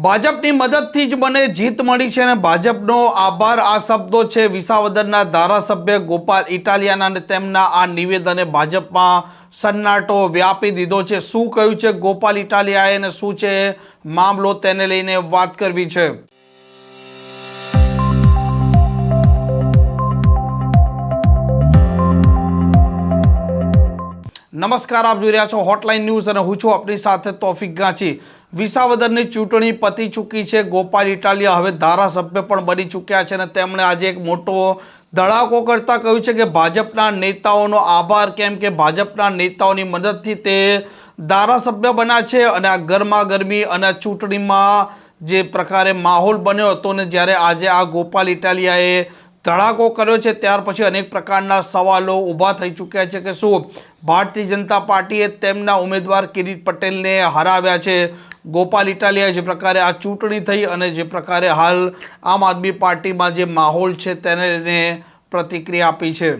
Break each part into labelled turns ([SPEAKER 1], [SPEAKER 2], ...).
[SPEAKER 1] ભાજપની મદદથી જ મને જીત મળી છે અને ભાજપનો આભાર આ શબ્દો છે વિસાવદરના ધારાસભ્ય ગોપાલ ઇટાલિયાના અને તેમના આ નિવેદને ભાજપમાં સન્નાટો વ્યાપી દીધો છે। શું કહ્યું છે ગોપાલ ઇટાલિયાએ અને શું છે મામલો, તેને લઈને વાત કરવી છે। નમસ્કાર, આપ જોઈ રહ્યા છો હોટલાઇન ન્યૂઝ અને હું છું આપની સાથે તોફિક ગાંચી। વિસાવદરની ચૂંટણી પતી ચૂકી છે। ગોપાલ ઇટાલિયા હવે ધારાસભ્ય પણ બની ચૂક્યા છે અને તેમણે આજે એક મોટો ધડાકો કરતા કહ્યું છે કે ભાજપના નેતાઓનો આભાર, કેમ કે ભાજપના નેતાઓની મદદથી તે ધારાસભ્ય બન્યા છે અને આ ગરમાગરમી અને ચૂંટણીમાં જે પ્રકારે માહોલ બન્યો હતો ને જ્યારે આજે આ ગોપાલ ઇટાલિયાએ ધડાકો કર્યો છે ત્યાર પછી અનેક પ્રકારના સવાલો ઊભા થઈ ચૂક્યા છે કે શું ભારતીય જનતા પાર્ટીએ તેમના ઉમેદવાર કિરીટ પટેલને હરાવ્યા છે। ગોપાલ ઇટાલિયાએ જે પ્રકારે આ ચૂંટણી થઈ અને જે પ્રકારે હાલ આમ આદમી પાર્ટીમાં જે માહોલ છે તેને લઈને પ્રતિક્રિયા આપી છે।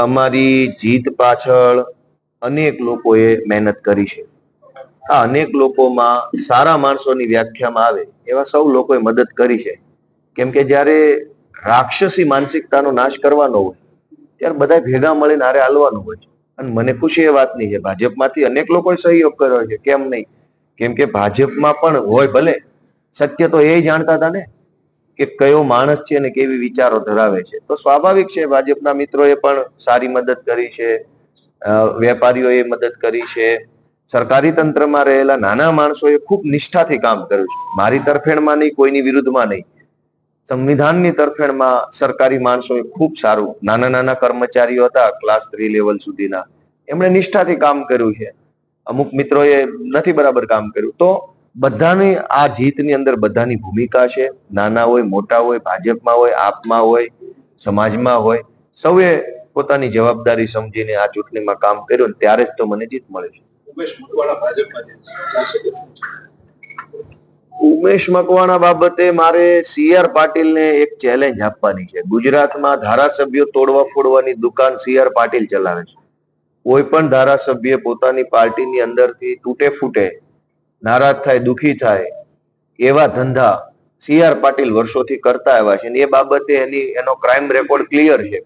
[SPEAKER 2] અમારી જીત પાછળ અનેક લોકોએ મહેનત કરી છે। આ અનેક લોકોમાં સારા માણસોની વ્યાખ્યામાં આવે એવા સૌ લોકોએ મદદ કરી છે, કેમ કે જ્યારે રાક્ષસી માનસિકતાનો નાશ કરવાનો હોય ત્યારે બધા ભેગા મળીને હારે હાલવાનું હોય છે। અને મને ખુશી એ વાતની છે ભાજપમાંથી અનેક લોકોએ સહયોગ કર્યો છે, કેમ નહીં? કેમ કે ભાજપમાં પણ હોય, ભલે સત્ય તો એ જાણતા હતા ને કે કયો માણસ છે અને કેવી વિચારો ધરાવે છે, તો સ્વાભાવિક છે ભાજપના મિત્રોએ પણ સારી મદદ કરી છે, વેપારીઓએ મદદ કરી છે, સરકારી તંત્રમાં રહેલા નાના માણસોએ ખૂબ નિષ્ઠાથી કામ કર્યું છે। મારી તરફેણમાં નહીં, કોઈની વિરુદ્ધમાં નહીં, સંવિધાનની તરફેણમાં સરકારી માણસોએ ખૂબ સારું, નાના નાના કર્મચારીઓ હતા ક્લાસ 3 લેવલ સુધીના, એમણે નિષ્ઠાથી કામ કર્યું છે। અમુક મિત્રોએ નથી બરાબર કામ કર્યું, તો બધાની આ જીતની અંદર બધાની ભૂમિકા છે। નાના હોય, મોટા હોય, ભાજપમાં હોય, આપમાં હોય, સમાજમાં હોય, સૌએ પોતાની જવાબદારી સમજીને આ ચૂંટણીમાં કામ કર્યું, ત્યારે જ તો મને જીત મળે છે। ઉમેશ મકવાણા બાબતે મારે CR પાટીલને એક ચેલેન્જ આપવાની છે। ગુજરાતમાં ધારાસભ્યો તોડવા ફોડવાની દુકાન CR પાટીલ ચલાવે છે। કોઈ પણ ધારાસભ્ય પોતાની પાર્ટીની અંદરથી તૂટે ફૂટે, નારાજ થાય, દુખી થાય એવા ધંધા CR પાટીલ વર્ષોથી કરતા આવ્યા છે, એ બાબતે એનો ક્રાઇમ રેકોર્ડ ક્લિયર છે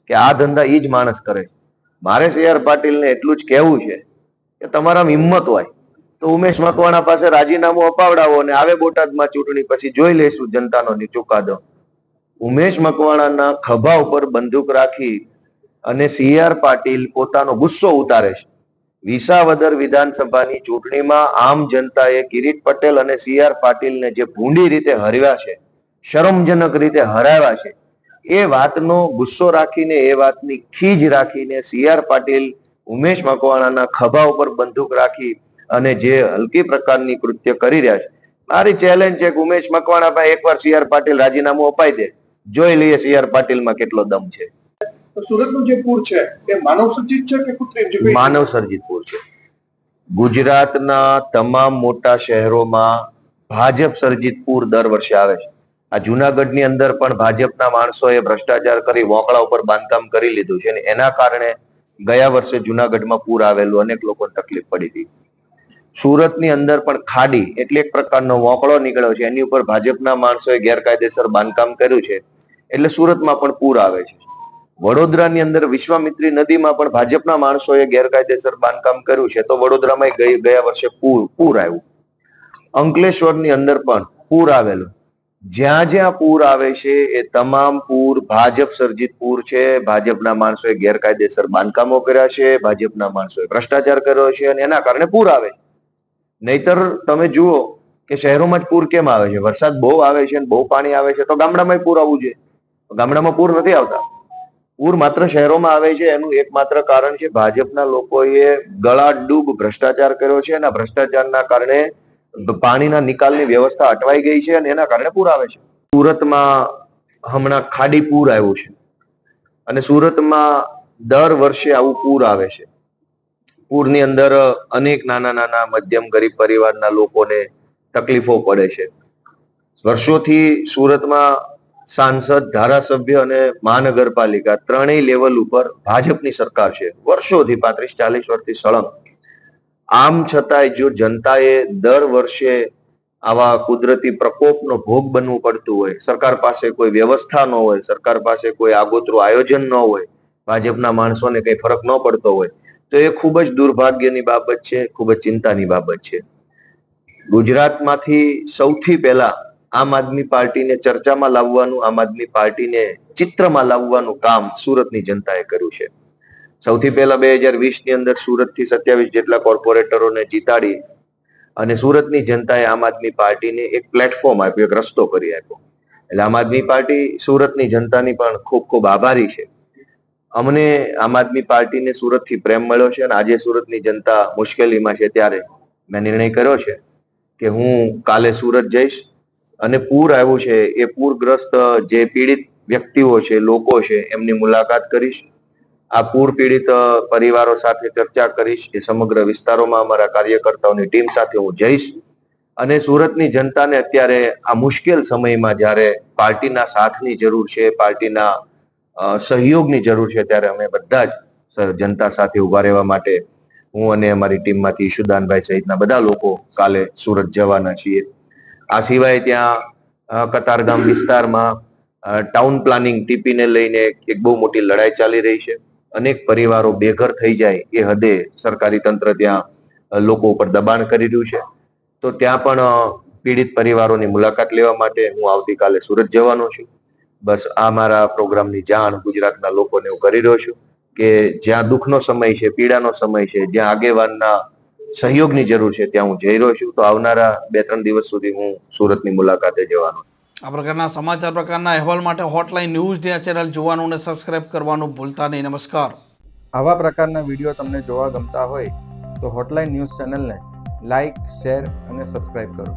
[SPEAKER 2] કે આ ધંધા ઈ જ માણસ કરે છે। મારે CR પાટીલને એટલું જ કહેવું છે કે તમારામાં હિંમત હોય તો ઉમેશ મકવાણા પાસે રાજીનામું અપાવડાવો અને આવે બોટાદમાં ચૂંટણી, પછી જોઈ લેશું જનતાનો ચુકાદો। ઉમેશ મકવાણાના ખભા ઉપર બંદૂક રાખી અને CR પાટીલ પોતાનો ગુસ્સો ઉતારે છે। વિસાવદર વિધાનસભાની ચૂંટણીમાં આમ જનતાએ કિરીટ પટેલ અને CR પાટીલને જે ભૂંડી રીતે હરાવ્યા છે, શરમજનક રીતે હરાવ્યા છે, એ વાતનો ગુસ્સો રાખીને, એ વાતની ખીજ રાખીને CR પાટીલ ઉમેશ મકવાણાના ખભા ઉપર બંદૂક રાખી અને જે હલકી પ્રકારની કૃત્ય કરી રહ્યા છે, મારી ચેલેન્જ છે કે ઉમેશ મકવાણા ભાઈ એકવાર CR પાટીલ રાજીનામું અપાઈ દે, જોઈ લઈએ CR પાટીલમાં કેટલો દમ છે।
[SPEAKER 3] સુરતનું જે પૂર છે એ માનવ સર્જિત છે કે કૃત્રિમ?
[SPEAKER 2] માનવ સર્જિત પૂર છે। ગુજરાતના તમામ મોટા શહેરોમાં ભાજપ સર્જિત પૂર દર વર્ષે આવે છે। આ જુનાગઢની અંદર પણ ભાજપના માણસોએ ભ્રષ્ટાચાર કરી વોંકળા ઉપર બાંધકામ કરી લીધું છે અને એના કારણે ગયા વર્ષે જુનાગઢમાં પૂર આવેલું, અનેક લોકોને તકલીફ પડી હતી। સુરતની અંદર પણ ખાડી એટલે એક પ્રકારનો વોંકળો નીકળ્યો છે, એની ઉપર ભાજપના માણસોએ ગેરકાયદેસર બાંધકામ કર્યું છે, એટલે સુરતમાં પણ પૂર આવે છે। વડોદરાની અંદર વિશ્વામિત્રી નદીમાં પણ ભાજપના માણસોએ ગેરકાયદેસર બાંધકામ કર્યું છે, તો વડોદરામાં ગયા વર્ષે પૂર આવ્યું। અંકલેશ્વરની અંદર પણ પૂર આવેલું। જ્યાં જ્યાં પૂર આવે છે એ તમામ પૂર ભાજપ સર્જિત પૂર છે। ભાજપના માણસોએ ગેરકાયદેસર બાંધકામો કર્યા છે, ભાજપના માણસોએ ભ્રષ્ટાચાર કર્યો છે અને એના કારણે પૂર આવે છે। નહીતર તમે જુઓ કે શહેરોમાં જ પૂર કેમ આવે છે? વરસાદ બહુ આવે છે, બહુ પાણી આવે છે તો ગામડામાં પૂર આવવું જોઈએ, ગામડામાં પૂર નથી આવતા। પૂર માત્ર શહેરોમાં આવે છે, એનું એકમાત્ર કારણ છે ભાજપના લોકોએ ગળાડૂબ ભ્રષ્ટાચાર કર્યો છે અને ભ્રષ્ટાચારના કારણે પાણીના નિકાલની વ્યવસ્થા અટવાઈ ગઈ છે અને એના કારણે પૂર આવે છે। સુરતમાં હમણાં ખાડી પૂર આવ્યું છે અને સુરતમાં દર વર્ષે આવું પૂર આવે છે। પૂરની અંદર અનેક નાના નાના મધ્યમ ગરીબ પરિવારના લોકોને તકલીફો પડે છે। વર્ષોથી સુરતમાં સાંસદ, ધારાસભ્ય અને મહાનગરપાલિકા ત્રણેય લેવલ ઉપર ભાજપની સરકાર છે, વર્ષોથી 35-40 વર્ષથી સળંગ। આમ છતાંય જો જનતાએ દર વર્ષે આવા કુદરતી પ્રકોપનો ભોગ બનવું પડતું હોય, સરકાર પાસે કોઈ વ્યવસ્થા ન હોય, સરકાર પાસે કોઈ આગોતરું આયોજન ન હોય, ભાજપના માણસોને કઈ ફરક ન પડતો હોય, તો એ ખૂબ જ દુર્ભાગ્યની બાબત છે, ખૂબ જ ચિંતાની બાબત છે. ગુજરાતમાંથી સૌથી પહેલા આમ આદમી પાર્ટીને ચર્ચામાં લાવવાનું, આમ આદમી પાર્ટીને ચિત્રમાં લાવવાનું કામ સુરતની જનતાએ કર્યું છે. સૌથી પહેલા 2020 ની અંદર સુરતથી 27 જેટલા કોર્પોરેટરોને જીતાડી અને સુરતની જનતાએ આમ આદમી પાર્ટીને એક પ્લેટફોર્મ આપ્યું, એક રસ્તો કરી આપ્યો. એટલે આમ આદમી પાર્ટી સુરતની જનતાની પણ ખૂબ ખૂબ આભારી છે. અમને આમ આદમી પાર્ટીને સુરતથી પ્રેમ મળ્યો છે અને આજે સુરતની જનતા મુશ્કેલીમાં છે ત્યારે મેં નિર્ણય કર્યો છે કે હું કાલે સુરત જઈશ અને પૂર આવ્યું છે એ પૂરગ્રસ્ત જે પીડિત વ્યક્તિઓ છે, લોકો છે, એમની મુલાકાત કરીશ. આ પૂર પીડિત પરિવારો સાથે ચર્ચા કરીશ. એ સમગ્ર વિસ્તારોમાં અમારા કાર્યકર્તાઓની ટીમ સાથે હું જઈશ અને સુરતની જનતાને અત્યારે આ મુશ્કેલ સમયમાં જ્યારે પાર્ટીના સાથની જરૂર છે, પાર્ટીના સહયોગની જરૂર છે, ત્યારે અમે બધા જ જનતા સાથે ઉભા રહેવા માટે હું અને અમારી ટીમમાંથી ઈશુદાનભાઈ સહિતના બધા લોકો કાલે સુરત જવાના છીએ. આ સિવાય ત્યાં કતારગામ વિસ્તારમાં ટાઉન પ્લાનિંગ ટીપીને લઈને એક બહુ મોટી લડાઈ ચાલી રહી છે. અનેક પરિવારો બેઘર થઈ જાય એ હદે સરકારી તંત્ર ત્યાં લોકો ઉપર દબાણ કરી રહ્યું છે. તો ત્યાં પણ પીડિત પરિવારોની મુલાકાત લેવા માટે હું આવતીકાલે સુરત જવાનો છું. બસ આ મારા પ્રોગ્રામની જાણ ગુજરાતના લોકોને હું કરી રહ્યો છું કે જ્યાં દુઃખનો સમય છે, પીડાનો સમય છે, જ્યાં આગેવાનના સહયોગની જરૂર છે, ત્યાં હું જઈ રહ્યો છું. તો આવનારા 2-3 દિવસ સુધી હું સુરતની મુલાકાતે જવાનો.
[SPEAKER 1] આ પ્રકારના સમાચાર, પ્રકારના અહેવાલ માટે હોટલાઇન ન્યૂઝ ચેનલ જોવાનું અને સબસ્ક્રાઇબ કરવાનું ભૂલતા નહીં. નમસ્કાર.
[SPEAKER 4] આવા પ્રકારના વિડીયો તમને જોવા ગમતા હોય તો હોટલાઇન ન્યૂઝ ચેનલને લાઇક, શેર અને સબસ્ક્રાઇબ કરો.